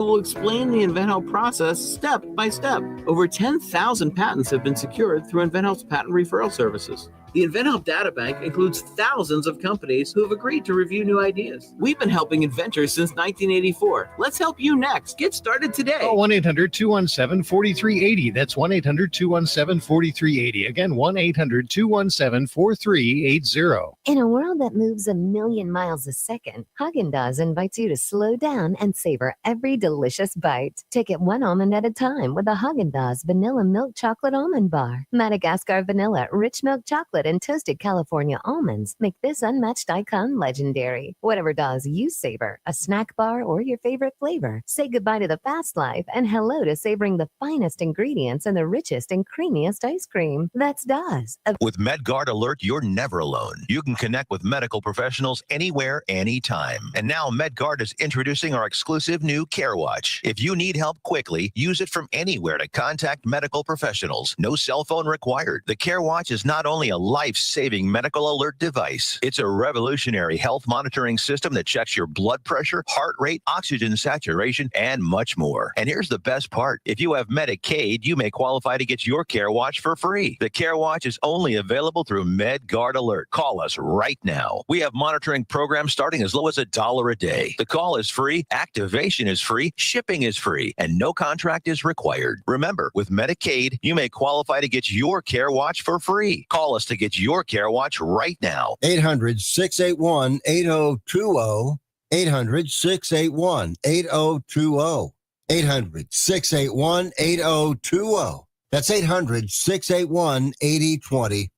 Will explain the InventHelp process step by step. Over 10,000 patents have been secured through InventHelp's patent referral services. The InventHelp Databank includes thousands of companies who have agreed to review new ideas. We've been helping inventors since 1984. Let's help you next. Get started today. Call 1-800-217-4380. That's 1-800-217-4380. Again, 1-800-217-4380. In a world that moves a million miles a second, Haagen-Dazs invites you to slow down and savor every delicious bite. Take it one almond at a time with a Haagen-Dazs Vanilla Milk Chocolate Almond Bar. Madagascar Vanilla, rich milk chocolate, and toasted California almonds make this unmatched icon legendary. Whatever Dazs you savor, a snack bar or your favorite flavor, say goodbye to the fast life and hello to savoring the finest ingredients and the richest and creamiest ice cream. That's Dazs. With MedGuard Alert, you're never alone. You can connect with medical professionals anywhere, anytime. And now MedGuard is introducing our exclusive new Care Watch. If you need help quickly, use it from anywhere to contact medical professionals. No cell phone required. The Care Watch is not only a life-saving medical alert device, it's a revolutionary health monitoring system that checks your blood pressure, heart rate, oxygen saturation, and much more. And here's the best part. If you have Medicaid, you may qualify to get your Care Watch for free. The Care Watch is only available through MedGuard Alert. Call us right now. We have monitoring programs starting as low as $1 a day. The call is free, activation is free, shipping is free, and no contract is required. Remember, with Medicaid, you may qualify to get your Care Watch for free. Call us to get your Care Watch right now. 800-681-8020. 800-681-8020. 800-681-8020. That's 800-681-8020.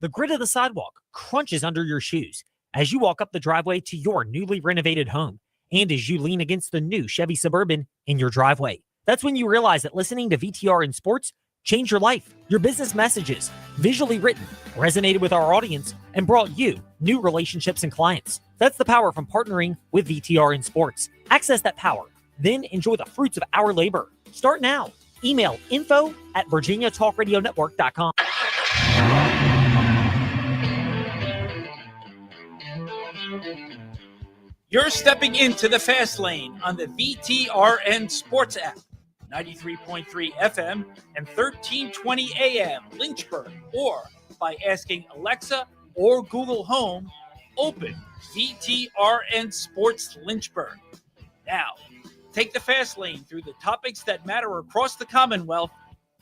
The grit of the sidewalk crunches under your shoes as you walk up the driveway to your newly renovated home and as you lean against the new Chevy Suburban in your driveway. That's when you realize that listening to VTR in Sports changed your life. Your business messages, visually written, resonated with our audience and brought you new relationships and clients. That's the power from partnering with VTR in Sports. Access that power, then enjoy the fruits of our labor. Start now. Email info@virginiatalkradionetwork.com. You're stepping into the fast lane on the VTRN Sports app. 93.3 FM and 1320 AM Lynchburg, or by asking Alexa or Google Home, open VTRN Sports Lynchburg. Now, take the fast lane through the topics that matter across the Commonwealth.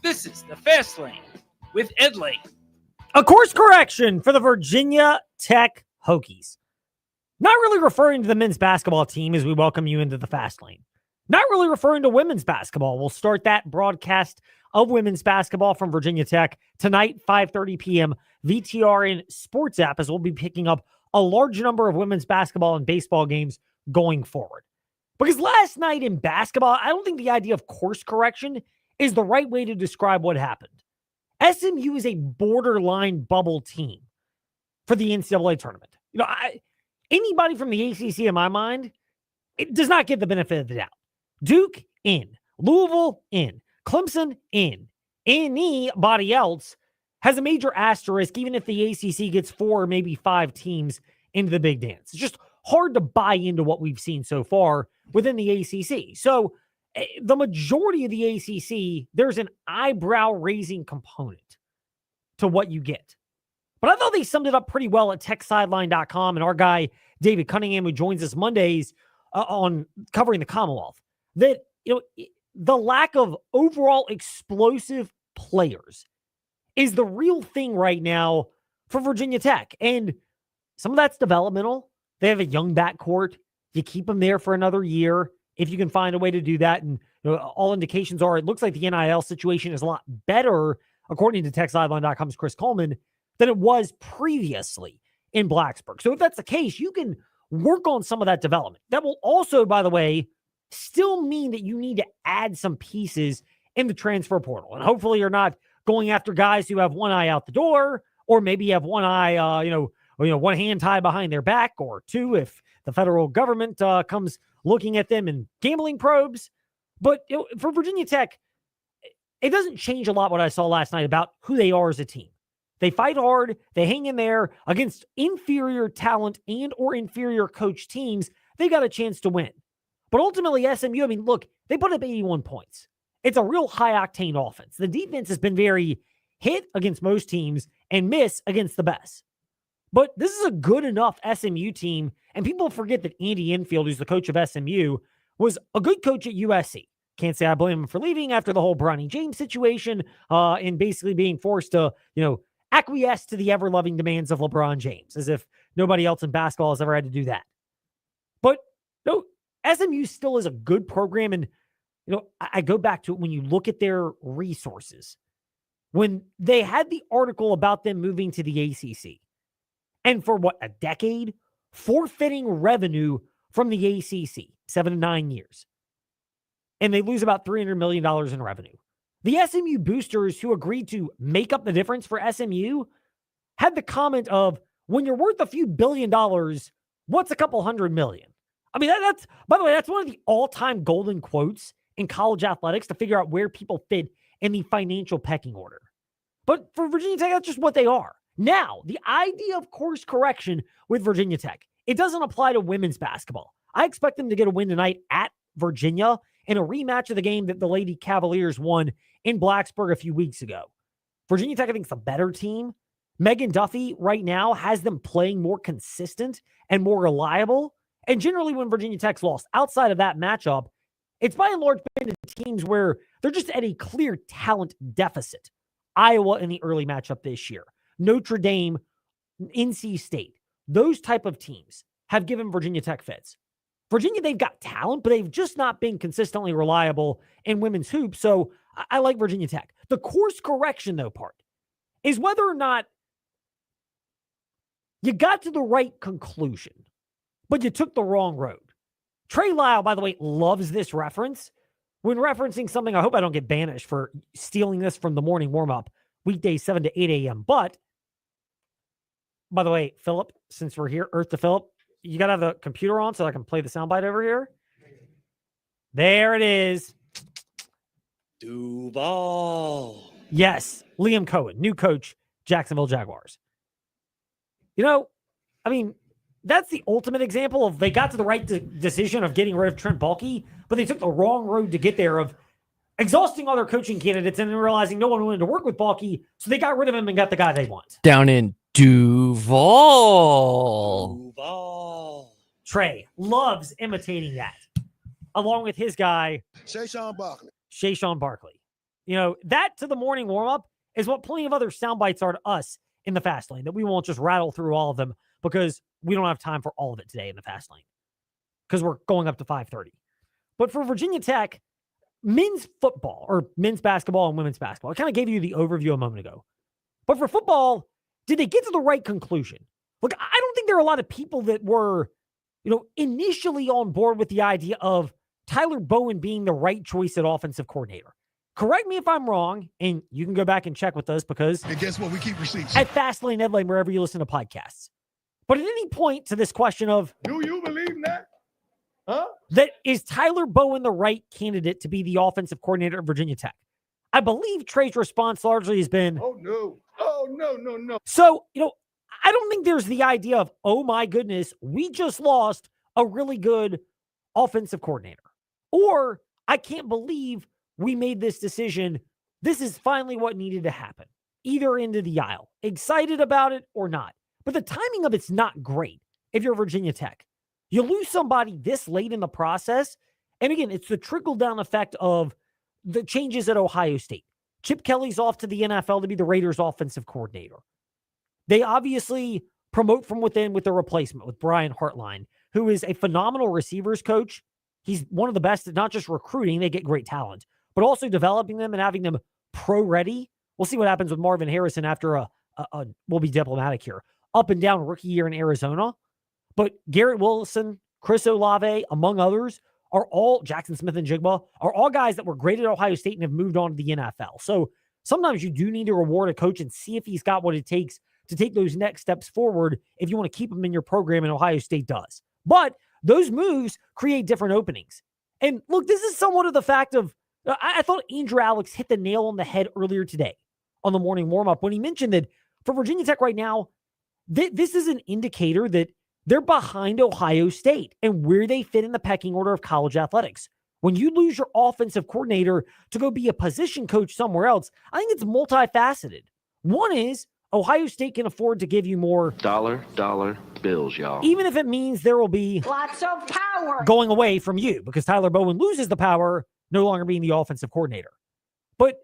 This is the Fast Lane with Ed Lane. A course correction for the Virginia Tech Hokies. Not really referring to the men's basketball team as we welcome you into the fast lane. Not really referring to women's basketball. We'll start that broadcast of women's basketball from Virginia Tech tonight, 5:30 p.m. VTRN Sports app, as we'll be picking up a large number of women's basketball and baseball games going forward. Because last night in basketball, I don't think the idea of course correction is the right way to describe what happened. SMU is a borderline bubble team for the NCAA tournament. Anybody from the ACC, in my mind, it does not get the benefit of the doubt. Duke, in. Louisville, in. Clemson, in. Anybody else has a major asterisk, even if the ACC gets 4 or maybe 5 teams into the big dance. It's just hard to buy into what we've seen so far within the ACC. So the majority of the ACC, there's an eyebrow-raising component to what you get. But I thought they summed it up pretty well at techsideline.com, and our guy, David Cunningham, who joins us Mondays on covering the Commonwealth, that the lack of overall explosive players is the real thing right now for Virginia Tech. And some of that's developmental. They have a young backcourt. You keep them there for another year if you can find a way to do that. And all indications are it looks like the NIL situation is a lot better, according to techsideline.com's Chris Coleman, than it was previously in Blacksburg. So if that's the case, you can work on some of that development. That will also, by the way, still mean that you need to add some pieces in the transfer portal. And hopefully you're not going after guys who have one eye out the door, or maybe have one eye, one hand tied behind their back, or two if the federal government comes looking at them in gambling probes. But for Virginia Tech, it doesn't change a lot what I saw last night about who they are as a team. They fight hard. They hang in there against inferior talent and or inferior coach teams. They got a chance to win. But ultimately, SMU, I mean, look, they put up 81 points. It's a real high-octane offense. The defense has been very hit against most teams and miss against the best. But this is a good enough SMU team, and people forget that Andy Enfield, who's the coach of SMU, was a good coach at USC. Can't say I blame him for leaving after the whole Bronny James situation and basically being forced to, acquiesce to the ever-loving demands of LeBron James, as if nobody else in basketball has ever had to do that. But no, SMU still is a good program, and I go back to it when you look at their resources. When they had the article about them moving to the ACC, and for a decade, forfeiting revenue from the ACC, 7 to 9 years. And they lose about $300 million in revenue. The SMU boosters who agreed to make up the difference for SMU had the comment of, when you're worth a few $1 billion, what's a couple $100 million? I mean, that's, by the way, that's one of the all-time golden quotes in college athletics to figure out where people fit in the financial pecking order. But for Virginia Tech, that's just what they are. Now, the idea of course correction with Virginia Tech, it doesn't apply to women's basketball. I expect them to get a win tonight at Virginia in a rematch of the game that the Lady Cavaliers won in Blacksburg a few weeks ago. Virginia Tech, I think, is a better team. Megan Duffy right now has them playing more consistent and more reliable. And generally when Virginia Tech's lost outside of that matchup, it's by and large been to teams where they're just at a clear talent deficit. Iowa in the early matchup this year. Notre Dame, NC State. Those type of teams have given Virginia Tech fits. Virginia, they've got talent, but they've just not been consistently reliable in women's hoops. So I like Virginia Tech. The course correction, though, part is whether or not you got to the right conclusion, but you took the wrong road. Trey Lyle, by the way, loves this reference when referencing something. I hope I don't get banished for stealing this from the morning warm-up, weekdays 7 to 8 a.m. But, by the way, Philip, since we're here, Earth to Philip, you got to have the computer on so I can play the soundbite over here. There it is. Duval. Yes, Liam Cohen, new coach, Jacksonville Jaguars. I mean, that's the ultimate example of they got to the right decision of getting rid of Trent Baalke, but they took the wrong road to get there of exhausting other coaching candidates and then realizing no one wanted to work with Baalke, so they got rid of him and got the guy they want. Down in Duval. Trey loves imitating that, along with his guy, Shayshawn Barkley. That to the morning warm-up is what plenty of other sound bites are to us in the fast lane, that we won't just rattle through all of them because we don't have time for all of it today in the fast lane because we're going up to 5:30. But for Virginia Tech, men's football or men's basketball and women's basketball, I kind of gave you the overview a moment ago. But for football, did they get to the right conclusion? Look, I don't think there are a lot of people that were, initially on board with the idea of Tyler Bowen being the right choice at offensive coordinator. Correct me if I'm wrong, and you can go back and check with us because... And guess what? We keep receipts. At Fastlane, Ed Lane, wherever you listen to podcasts. But at any point to this question of... Do you believe that? Huh? That is Tyler Bowen the right candidate to be the offensive coordinator of Virginia Tech? I believe Trey's response largely has been... Oh, no. Oh, no. So, I don't think there's the idea of, oh my goodness, we just lost a really good offensive coordinator. Or, I can't believe we made this decision. This is finally what needed to happen. Either end of the aisle. Excited about it or not. But the timing of it's not great if you're Virginia Tech. You lose somebody this late in the process. And again, it's the trickle-down effect of the changes at Ohio State. Chip Kelly's off to the NFL to be the Raiders' offensive coordinator. They obviously promote from within with the replacement with Brian Hartline, who is a phenomenal receivers coach. He's one of the best at not just recruiting, they get great talent, but also developing them and having them pro-ready. We'll see what happens with Marvin Harrison after we'll be diplomatic here, up and down rookie year in Arizona. But Garrett Wilson, Chris Olave, among others, are all, Jackson Smith and Jigba, are all guys that were great at Ohio State and have moved on to the NFL. So sometimes you do need to reward a coach and see if he's got what it takes to take those next steps forward if you want to keep him in your program, and Ohio State does. But those moves create different openings. And look, this is somewhat of the fact of, I thought Andrew Alex hit the nail on the head earlier today on the morning warm-up when he mentioned that for Virginia Tech right now, this is an indicator that they're behind Ohio State and where they fit in the pecking order of college athletics. When you lose your offensive coordinator to go be a position coach somewhere else, I think it's multifaceted. One is Ohio State can afford to give you more dollar bills, y'all. even if it means there will be lots of power going away from you because Tyler Bowen loses the power, no longer being the offensive coordinator. But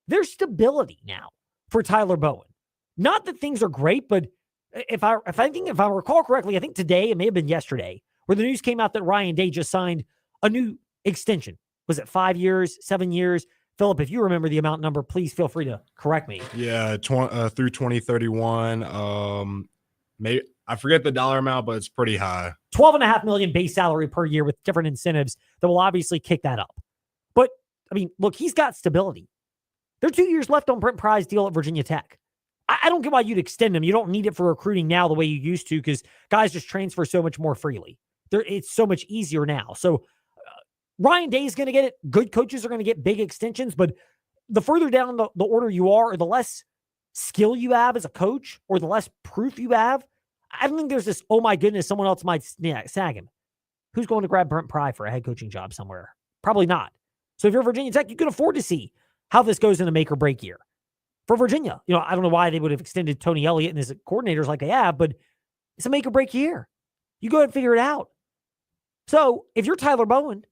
there's stability now for Tyler Bowen. Not that things are great, but if I recall correctly, I think today, it may have been yesterday, where the news came out that Ryan Day just signed a new extension. Was it 5 years, 7 years? Philip, if you remember the amount number, please feel free to correct me. Yeah, through 2031. Maybe I forget the dollar amount, but it's pretty high. $12.5 million base salary per year with different incentives that will obviously kick that up. But I mean, look, he's got stability. There are 2 years left on Brent Pry's deal at Virginia Tech. I don't get why you'd extend him. You don't need it for recruiting now the way you used to because guys just transfer so much more freely. It's so much easier now. So Ryan Day is going to get it. Good coaches are going to get big extensions, but the further down the order you are, or the less skill you have as a coach, or the less proof you have, I don't think there's this, oh my goodness, someone else might sag him. Who's going to grab Brent Pry for a head coaching job somewhere? Probably not. So if you're Virginia Tech, you can afford to see how this goes in a make or break year. For Virginia, I don't know why they would have extended Tony Elliott and his coordinators like they have, but it's a make or break year. You go ahead and figure it out. So if you're Tyler Bowen,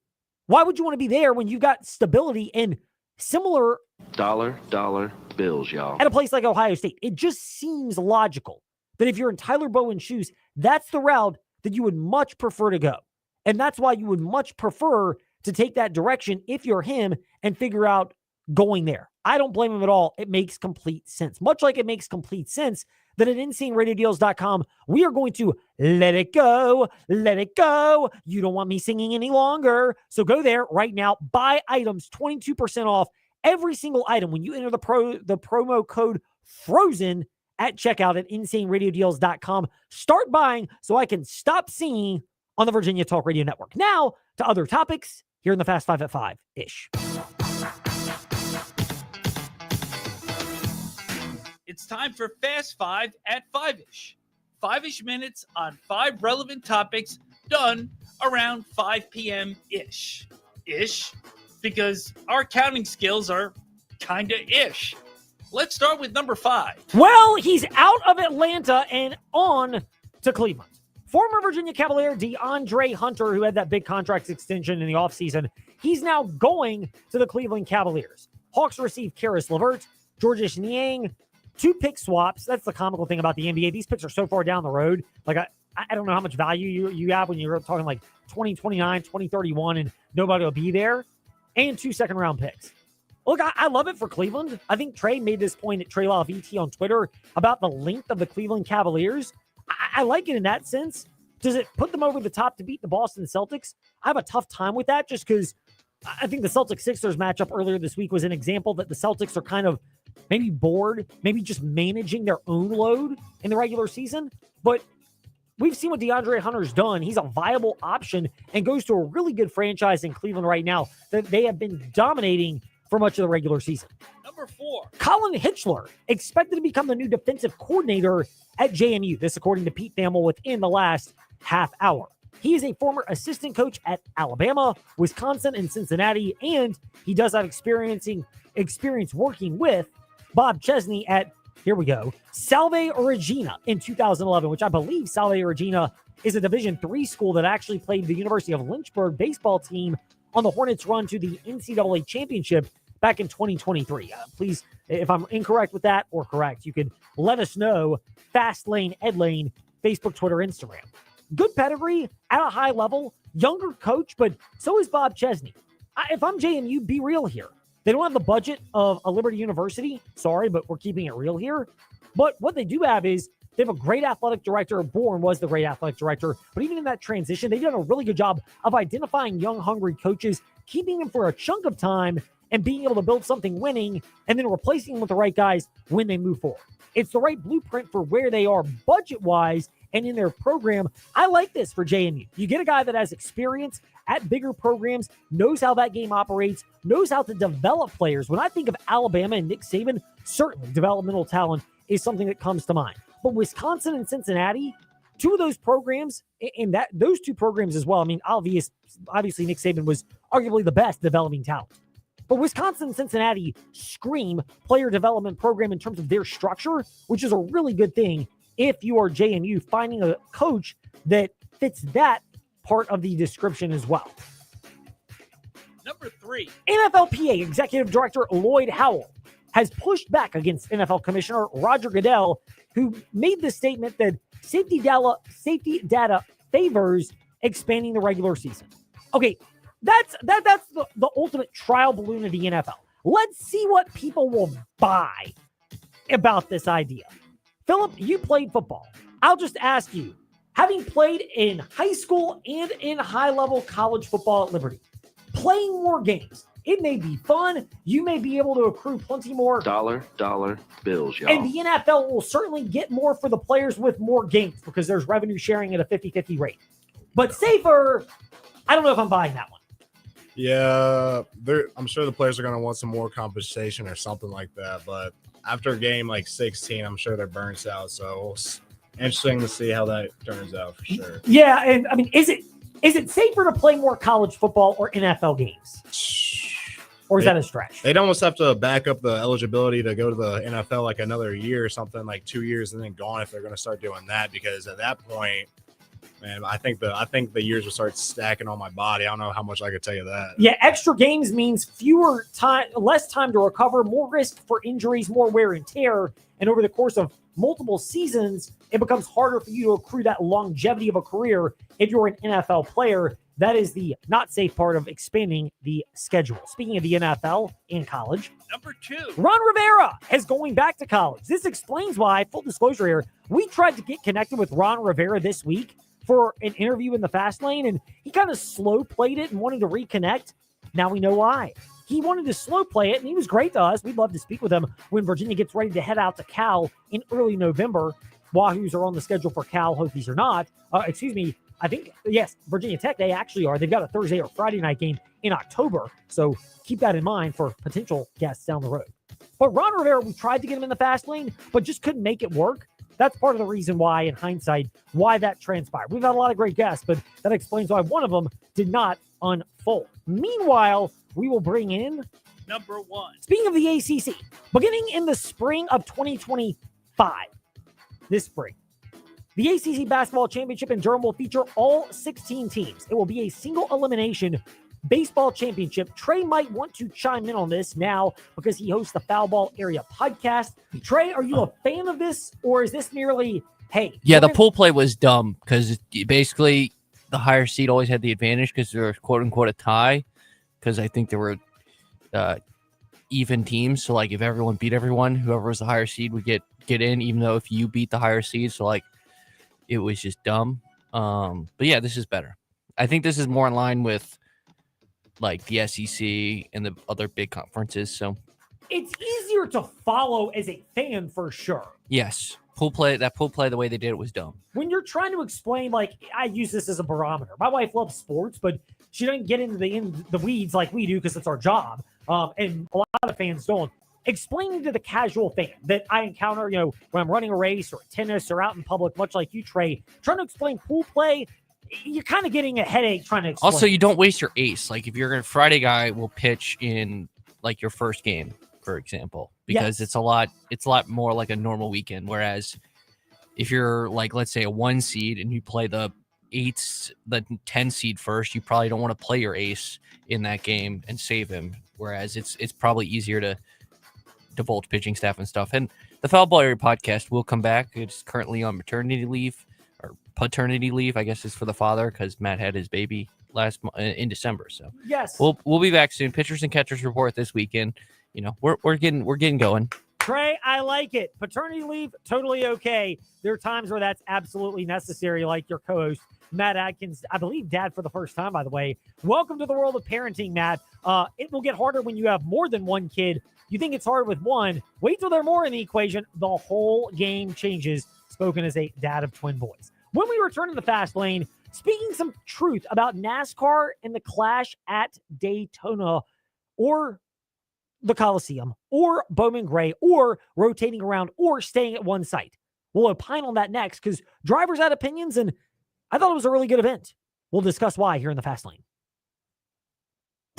why would you want to be there when you've got stability and similar dollar bills, y'all, at a place like Ohio State? It just seems logical that if you're in Tyler Bowen's shoes, that's the route that you would much prefer to go. And that's why you would much prefer to take that direction if you're him and figure out going there. I don't blame him at all. It makes complete sense. Much like it makes complete sense that at InsaneRadioDeals.com, we are going to let it go. Let it go. You don't want me singing any longer. So go there right now. Buy items 22% off every single item when you enter the promo code FROZEN at checkout at InsaneRadioDeals.com. Start buying so I can stop singing on the Virginia Talk Radio Network. Now to other topics here in the Fast Five at 5-ish. It's time for Fast Five at 5-ish. 5-ish minutes on 5 relevant topics done around 5 p.m.-ish. Ish, because our counting skills are kind of ish. Let's start with number 5. Well, he's out of Atlanta and on to Cleveland. Former Virginia Cavalier DeAndre Hunter, who had that big contract extension in the offseason, he's now going to the Cleveland Cavaliers. Hawks receive Karis LeVert, Georges Niang, 2 pick swaps. That's the comical thing about the NBA. These picks are so far down the road. Like, I don't know how much value you have when you're talking like 2029, 2031, and nobody will be there. And 2 second-round picks. Look, I love it for Cleveland. I think Trey made this point at TreyLawVT on Twitter about the length of the Cleveland Cavaliers. I like it in that sense. Does it put them over the top to beat the Boston Celtics? I have a tough time with that just because I think the Celtics-Sixers matchup earlier this week was an example that the Celtics are kind of maybe bored, maybe just managing their own load in the regular season. But we've seen what DeAndre Hunter's done. He's a viable option and goes to a really good franchise in Cleveland right now that they have been dominating for much of the regular season. Number 4. Colin Hitchler, expected to become the new defensive coordinator at JMU. This according to Pete Thamel within the last half hour. He is a former assistant coach at Alabama, Wisconsin, and Cincinnati, and he does have experience working with Bob Chesney at, here we go, Salve Regina in 2011, which I believe Salve Regina is a Division III school that actually played the University of Lynchburg baseball team on the Hornets' run to the NCAA championship back in 2023. Please, if I'm incorrect with that or correct, you could let us know. Fast Lane, Ed Lane, Facebook, Twitter, Instagram. Good pedigree at a high level, younger coach, but so is Bob Chesney. If I'm JMU, be real here. They don't have the budget of a Liberty University. Sorry, but we're keeping it real here. But what they do have is they have a great athletic director. Bourne was the great athletic director. But even in that transition, they've done a really good job of identifying young, hungry coaches, keeping them for a chunk of time, and being able to build something winning, and then replacing them with the right guys when they move forward. It's the right blueprint for where they are budget-wise and in their program. I like this for JMU. You get a guy that has experience at bigger programs, knows how that game operates, knows how to develop players. When I think of Alabama and Nick Saban, certainly developmental talent is something that comes to mind. But Wisconsin and Cincinnati, Two of those programs, and those two programs as well. I mean, obviously Nick Saban was arguably the best developing talent. But Wisconsin and Cincinnati scream player development program in terms of their structure, which is a really good thing if you are JMU, finding a coach that fits that part of the description as well. Number 3. NFLPA Executive Director Lloyd Howell has pushed back against NFL Commissioner Roger Goodell, who made the statement that safety data favors expanding the regular season. Okay, that's the ultimate trial balloon of the NFL. Let's see what people will buy about this idea. Philip, you played football. I'll just ask you, having played in high school and in high-level college football at Liberty, playing more games, it may be fun. You may be able to accrue plenty more. Dollar bills, y'all. And the NFL will certainly get more for the players with more games because there's revenue sharing at a 50-50 rate. But safer, I don't know if I'm buying that one. Yeah, I'm sure the players are going to want some more compensation or something like that. But after a game like 16, I'm sure they're burnt out. So it's interesting to see how that turns out for sure. Yeah, and I mean, is it safer to play more college football or NFL games? Or is that a stretch? They'd almost have to back up the eligibility to go to the NFL like another year or something, like 2 years and then gone if they're going to start doing that. Because at that point, man, I think the years will start stacking on my body. I don't know how much I could tell you that. Yeah, extra games means less time to recover, more risk for injuries, more wear and tear. And over the course of multiple seasons, it becomes harder for you to accrue that longevity of a career if you're an NFL player. That is the not safe part of expanding the schedule. Speaking of the NFL and college. Number 2. Ron Rivera is going back to college. This explains why, full disclosure here, we tried to get connected with Ron Rivera this week for an interview in the fast lane, and he kind of slow played it and wanted to reconnect. Now we know why. He wanted to slow play it, and he was great to us. We'd love to speak with him when Virginia gets ready to head out to Cal in early November. Wahoos are on the schedule for Cal, Hokies are not. I think, yes, Virginia Tech, they actually are. They've got a Thursday or Friday night game in October, so keep that in mind for potential guests down the road. But Ron Rivera, we tried to get him in the fast lane, but just couldn't make it work. That's part of the reason why, in hindsight, why that transpired. We've had a lot of great guests, but that explains why one of them did not unfold. Meanwhile, we will bring in Number 1. Speaking of the ACC, beginning in the spring of 2025, this spring, the ACC Basketball Championship in Durham will feature all 16 teams. It will be a single elimination baseball championship. Trey might want to chime in on this now because he hosts the Foul Ball Area podcast. Trey, are you a fan of this, or is this merely, hey? Yeah, the pool play was dumb because basically the higher seed always had the advantage because there was quote unquote a tie because I think there were even teams. So like if everyone beat everyone, whoever was the higher seed would get in, even though if you beat the higher seed. So like it was just dumb. But yeah, this is better. I think this is more in line with like the SEC and the other big conferences. So it's easier to follow as a fan for sure. Yes. Pool play, the way they did it was dumb. When you're trying to explain, like, I use this as a barometer. My wife loves sports, but she doesn't get into the weeds like we do because it's our job. And a lot of fans don't. Explaining to the casual fan that I encounter, when I'm running a race or tennis or out in public, much like you, Trey, trying to explain pool play, you're kind of getting a headache trying to explain. Also, you don't waste your ace. Like if you're a Friday guy will pitch in like your first game, for example, because it's a lot more like a normal weekend. Whereas if you're like, let's say a 1 seed and you play the 10 seed first, you probably don't want to play your ace in that game and save him. Whereas it's probably easier to divulge pitching staff and stuff. And the Foul Ball Area podcast will come back. It's currently on maternity leave or paternity leave, I guess, is for the father because Matt had his baby in December. So yes, we'll be back soon. Pitchers and catchers report this weekend. We're getting going. Trey, I like it. Paternity leave, totally okay. There are times where that's absolutely necessary, like your co-host Matt Atkins, I believe dad for the first time, by the way. Welcome to the world of parenting, Matt. It will get harder when you have more than one kid. You think it's hard with one. Wait till there are more in the equation. The whole game changes. Spoken as a dad of twin boys. When we return to the fast lane, speaking some truth about NASCAR and the clash at Daytona or the Coliseum or Bowman Gray or rotating around or staying at one site. We'll opine on that next because drivers had opinions, and I thought it was a really good event. We'll discuss why here in the Fast Lane.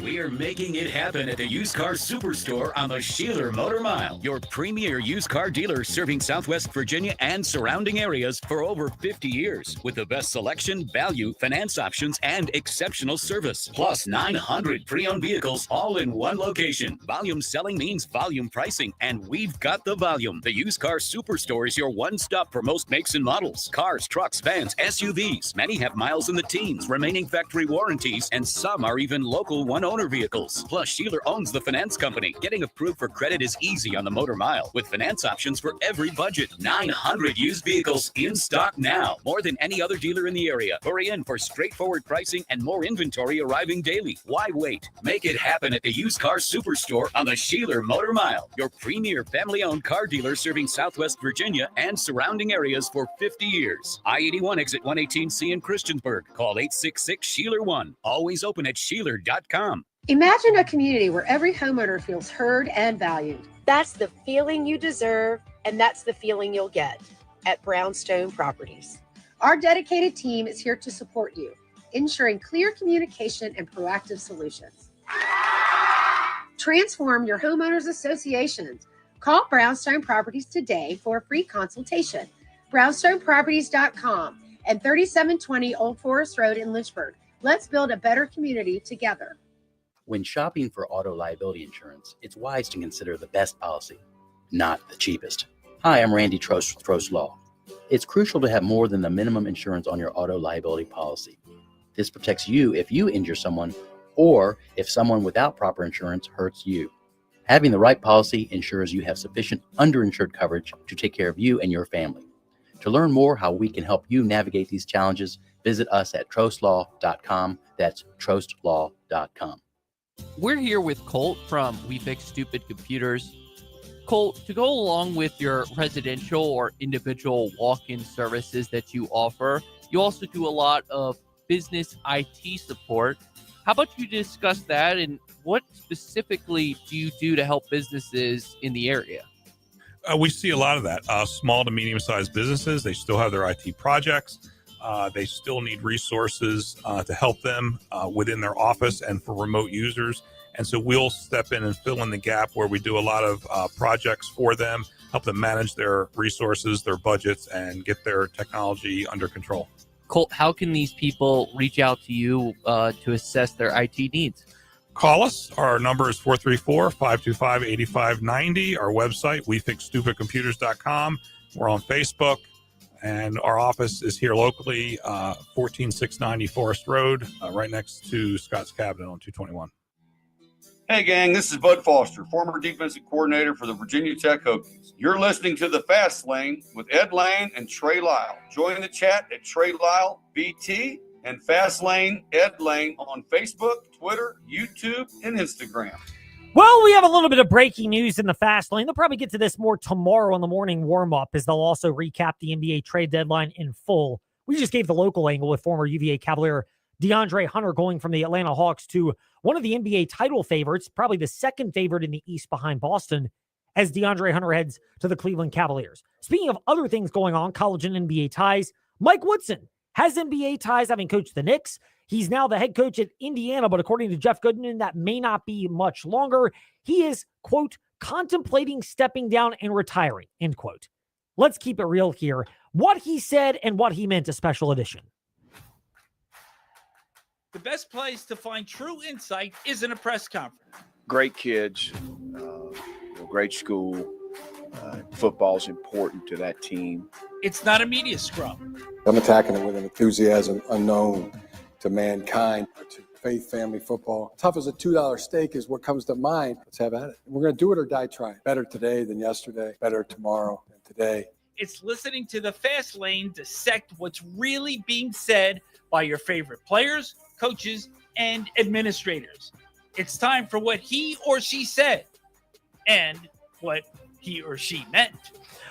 We are making it happen at the Used Car Superstore on the Sheeler Motor Mile, your premier used car dealer serving Southwest Virginia and surrounding areas for over 50 years with the best selection, value, finance options, and exceptional service. Plus 900 pre-owned vehicles all in one location. Volume selling means volume pricing, and we've got the volume. The Used Car Superstore is your one stop for most makes and models. Cars, trucks, vans, SUVs. Many have miles in the teens, remaining factory warranties, and some are even local one-owner vehicles. Plus, Sheeler owns the finance company. Getting approved for credit is easy on the Motor Mile with finance options for every budget. 900 used vehicles in stock now. More than any other dealer in the area. Hurry in for straightforward pricing and more inventory arriving daily. Why wait? Make it happen at the Used Car Superstore on the Sheeler Motor Mile, your premier family-owned car dealer serving Southwest Virginia and surrounding areas for 50 years. I-81 exit 118C in Christiansburg. Call 866-SHEELER1. Always open at Sheeler.com. Imagine a community where every homeowner feels heard and valued. That's the feeling you deserve, and that's the feeling you'll get at Brownstone Properties. Our dedicated team is here to support you, ensuring clear communication and proactive solutions. Transform your homeowners associations. Call Brownstone Properties today for a free consultation. BrownstoneProperties.com and 3720 Old Forest Road in Lynchburg. Let's build a better community together. When shopping for auto liability insurance, it's wise to consider the best policy, not the cheapest. Hi, I'm Randy Trost with Trost Law. It's crucial to have more than the minimum insurance on your auto liability policy. This protects you if you injure someone or if someone without proper insurance hurts you. Having the right policy ensures you have sufficient underinsured coverage to take care of you and your family. To learn more how we can help you navigate these challenges, visit us at trostlaw.com. That's trostlaw.com. We're here with Colt from We Fix Stupid Computers. Colt, to go along with your residential or individual walk-in services that you offer, you also do a lot of business IT support. How about you discuss that, and what specifically do you do to help businesses in the area? We see a lot of that. Small to medium-sized businesses, they still have their IT projects. They still need resources to help them within their office and for remote users. And so we'll step in and fill in the gap where we do a lot of projects for them, help them manage their resources, their budgets, and get their technology under control. Colt, how can these people reach out to you to assess their IT needs? Call us. Our number is 434-525-8590. Our website, wefixstupidcomputers.com. We're on Facebook. And our office is here locally, 14690 Forest Road, right next to Scott's Cabinet on 221. Hey, gang, this is Bud Foster, former defensive coordinator for the Virginia Tech Hokies. You're listening to The Fast Lane with Ed Lane and Trey Lyle. Join the chat at Trey Lyle BT and Fast Lane Ed Lane on Facebook, Twitter, YouTube, and Instagram. Well, we have a little bit of breaking news in the Fast Lane. They'll probably get to this more tomorrow in the morning warm-up, as they'll also recap the NBA trade deadline in full. We just gave the local angle with former UVA Cavalier DeAndre Hunter going from the Atlanta Hawks to one of the NBA title favorites, probably the second favorite in the East behind Boston, as DeAndre Hunter heads to the Cleveland Cavaliers. Speaking of other things going on, college and NBA ties, Mike Woodson has NBA ties, having coached the Knicks. He's now the head coach at Indiana, but according to Jeff Goodman, that may not be much longer. He is, quote, contemplating stepping down and retiring, end quote. Let's keep it real here. What he said and what he meant, a special edition. The best place to find true insight is in a press conference. Great kids, great school. Football's important to that team. It's not a media scrum. I'm attacking it with an enthusiasm unknown to mankind, to faith, family, football. Tough as a $2 steak is what comes to mind. Let's have at it. We're going to do it or die trying. Better today than yesterday. Better tomorrow than today. It's listening to the Fast Lane dissect what's really being said by your favorite players, coaches, and administrators. It's time for what he or she said and what he or she meant.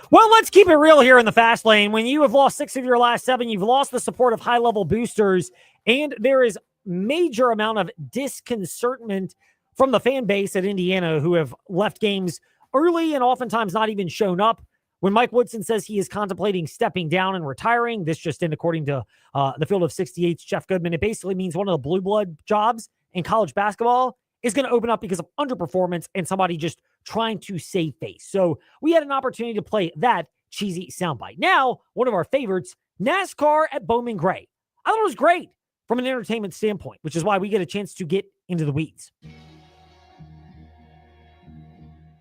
Well, let's keep it real here in the Fast Lane. When you have lost 6 of your last 7, you've lost the support of high-level boosters, and there is major amount of disconcertment from the fan base at Indiana who have left games early and oftentimes not even shown up. When Mike Woodson says he is contemplating stepping down and retiring, this just in according to the Field of 68's Jeff Goodman, it basically means one of the blue blood jobs in college basketball is going to open up because of underperformance and somebody just trying to save face. So we had an opportunity to play that cheesy soundbite. Now, one of our favorites, NASCAR at Bowman Gray. I thought it was great from an entertainment standpoint, which is why we get a chance to get into the weeds.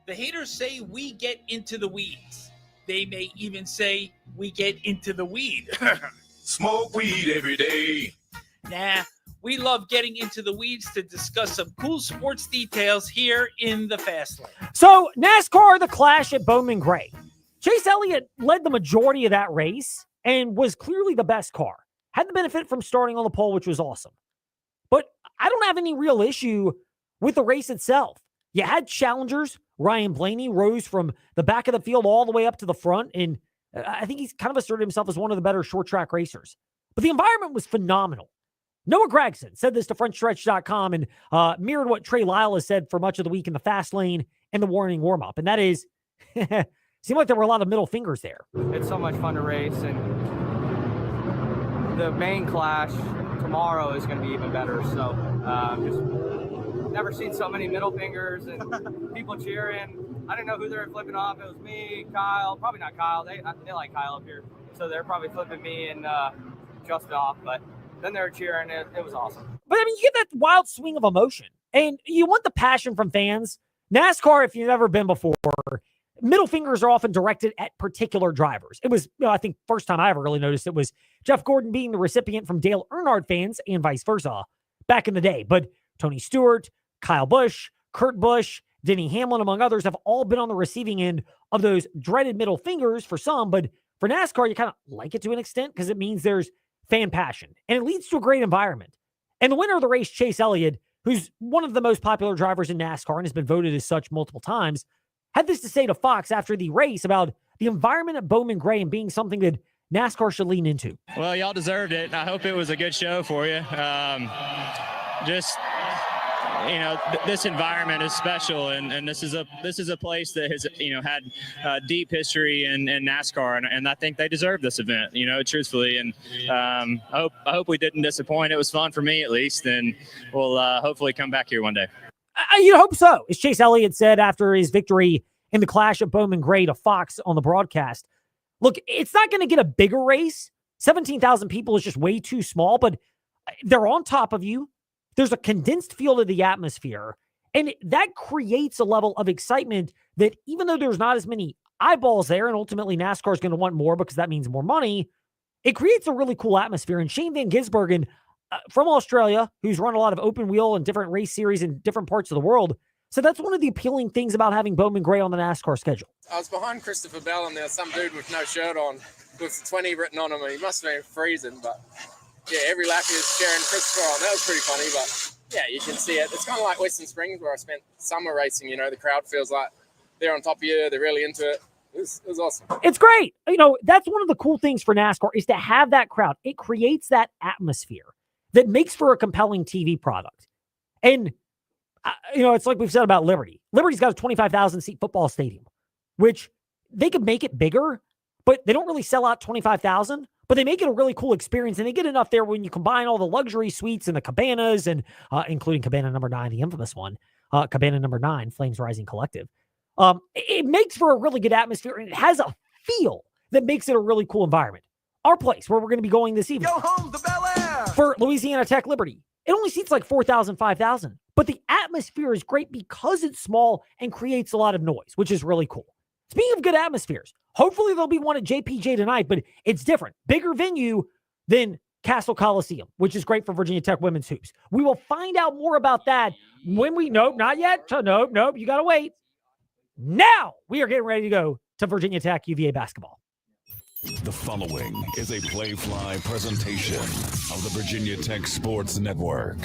The haters say we get into the weeds. They may even say we get into the weed. Smoke weed every day. Nah, we love getting into the weeds to discuss some cool sports details here in the Fast Lane. So, NASCAR, the clash at Bowman Gray. Chase Elliott led the majority of that race and was clearly the best car. Had the benefit from starting on the pole, which was awesome. But I don't have any real issue with the race itself. You had challengers. Ryan Blaney rose from the back of the field all the way up to the front, and I think he's kind of asserted himself as one of the better short track racers. But the environment was phenomenal. Noah Gragson said this to FrenchStretch.com and mirrored what Trey Lyle has said for much of the week in the fast lane and the warning warm-up, and that is, seemed like there were a lot of middle fingers there. It's so much fun to race, and the main clash tomorrow is going to be even better. So just never seen so many middle fingers and people cheering. I didn't know who they were flipping off. It was me, Kyle, probably not Kyle. They like Kyle up here, so they're probably flipping me and Justin off. But then they were cheering. It was awesome. But I mean, you get that wild swing of emotion, and you want the passion from fans. NASCAR, if you've never been before, middle fingers are often directed at particular drivers. It was, I think, first time I ever really noticed it was Jeff Gordon being the recipient from Dale Earnhardt fans and vice versa back in the day. But Tony Stewart, Kyle Busch, Kurt Busch, Denny Hamlin, among others, have all been on the receiving end of those dreaded middle fingers for some. But for NASCAR, you kind of like it to an extent because it means there's fan passion and it leads to a great environment. And the winner of the race, Chase Elliott, who's one of the most popular drivers in NASCAR and has been voted as such multiple times, had this to say to Fox after the race about the environment at Bowman Gray and being something that NASCAR should lean into. Well, y'all deserved it. I hope it was a good show for you. This environment is special, and this is a place that has had deep history in NASCAR, and I think they deserve this event. Truthfully, and I hope we didn't disappoint. It was fun for me at least, and we'll hopefully come back here one day. You hope so, as Chase Elliott said after his victory in the clash at Bowman Gray to Fox on the broadcast. Look, it's not going to get a bigger race. 17,000 people is just way too small, but they're on top of you. There's a condensed feel of the atmosphere, and that creates a level of excitement that even though there's not as many eyeballs there, and ultimately NASCAR is going to want more because that means more money, it creates a really cool atmosphere. And Shane Van Gisbergen from Australia, who's run a lot of open wheel and different race series in different parts of the world, so that's one of the appealing things about having Bowman Gray on the NASCAR schedule. I was behind Christopher Bell, and there was some dude with no shirt on with 20 written on him, and he must have been freezing, but yeah, every lap he was cheering Christopher on. That was pretty funny, but yeah, you can see it. It's kind of like Western Springs where I spent summer racing. The crowd feels like they're on top of you. They're really into it. It was awesome. It's great. That's one of the cool things for NASCAR is to have that crowd. It creates that atmosphere that makes for a compelling TV product. And, it's like we've said about Liberty. Liberty's got a 25,000 seat football stadium, which they could make it bigger, but they don't really sell out 25,000. But they make it a really cool experience, and they get enough there when you combine all the luxury suites and the cabanas, and including cabana number 9, the infamous one, cabana number 9, Flames Rising Collective. It makes for a really good atmosphere, and it has a feel that makes it a really cool environment. Our place, where we're going to be going this evening, Go home to Bel Air for Louisiana Tech Liberty. It only seats like 4,000, 5,000, but the atmosphere is great because it's small and creates a lot of noise, which is really cool. Speaking of good atmospheres, hopefully there'll be one at JPJ tonight, but it's different. Bigger venue than Castle Coliseum, which is great for Virginia Tech women's hoops. We will find out more about that when nope, not yet. Nope, you got to wait. Now we are getting ready to go to Virginia Tech UVA basketball. The following is a Playfly presentation of the Virginia Tech Sports Network.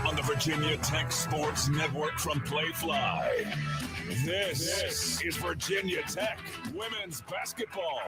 On the Virginia Tech Sports Network from Playfly, this is Virginia Tech women's basketball.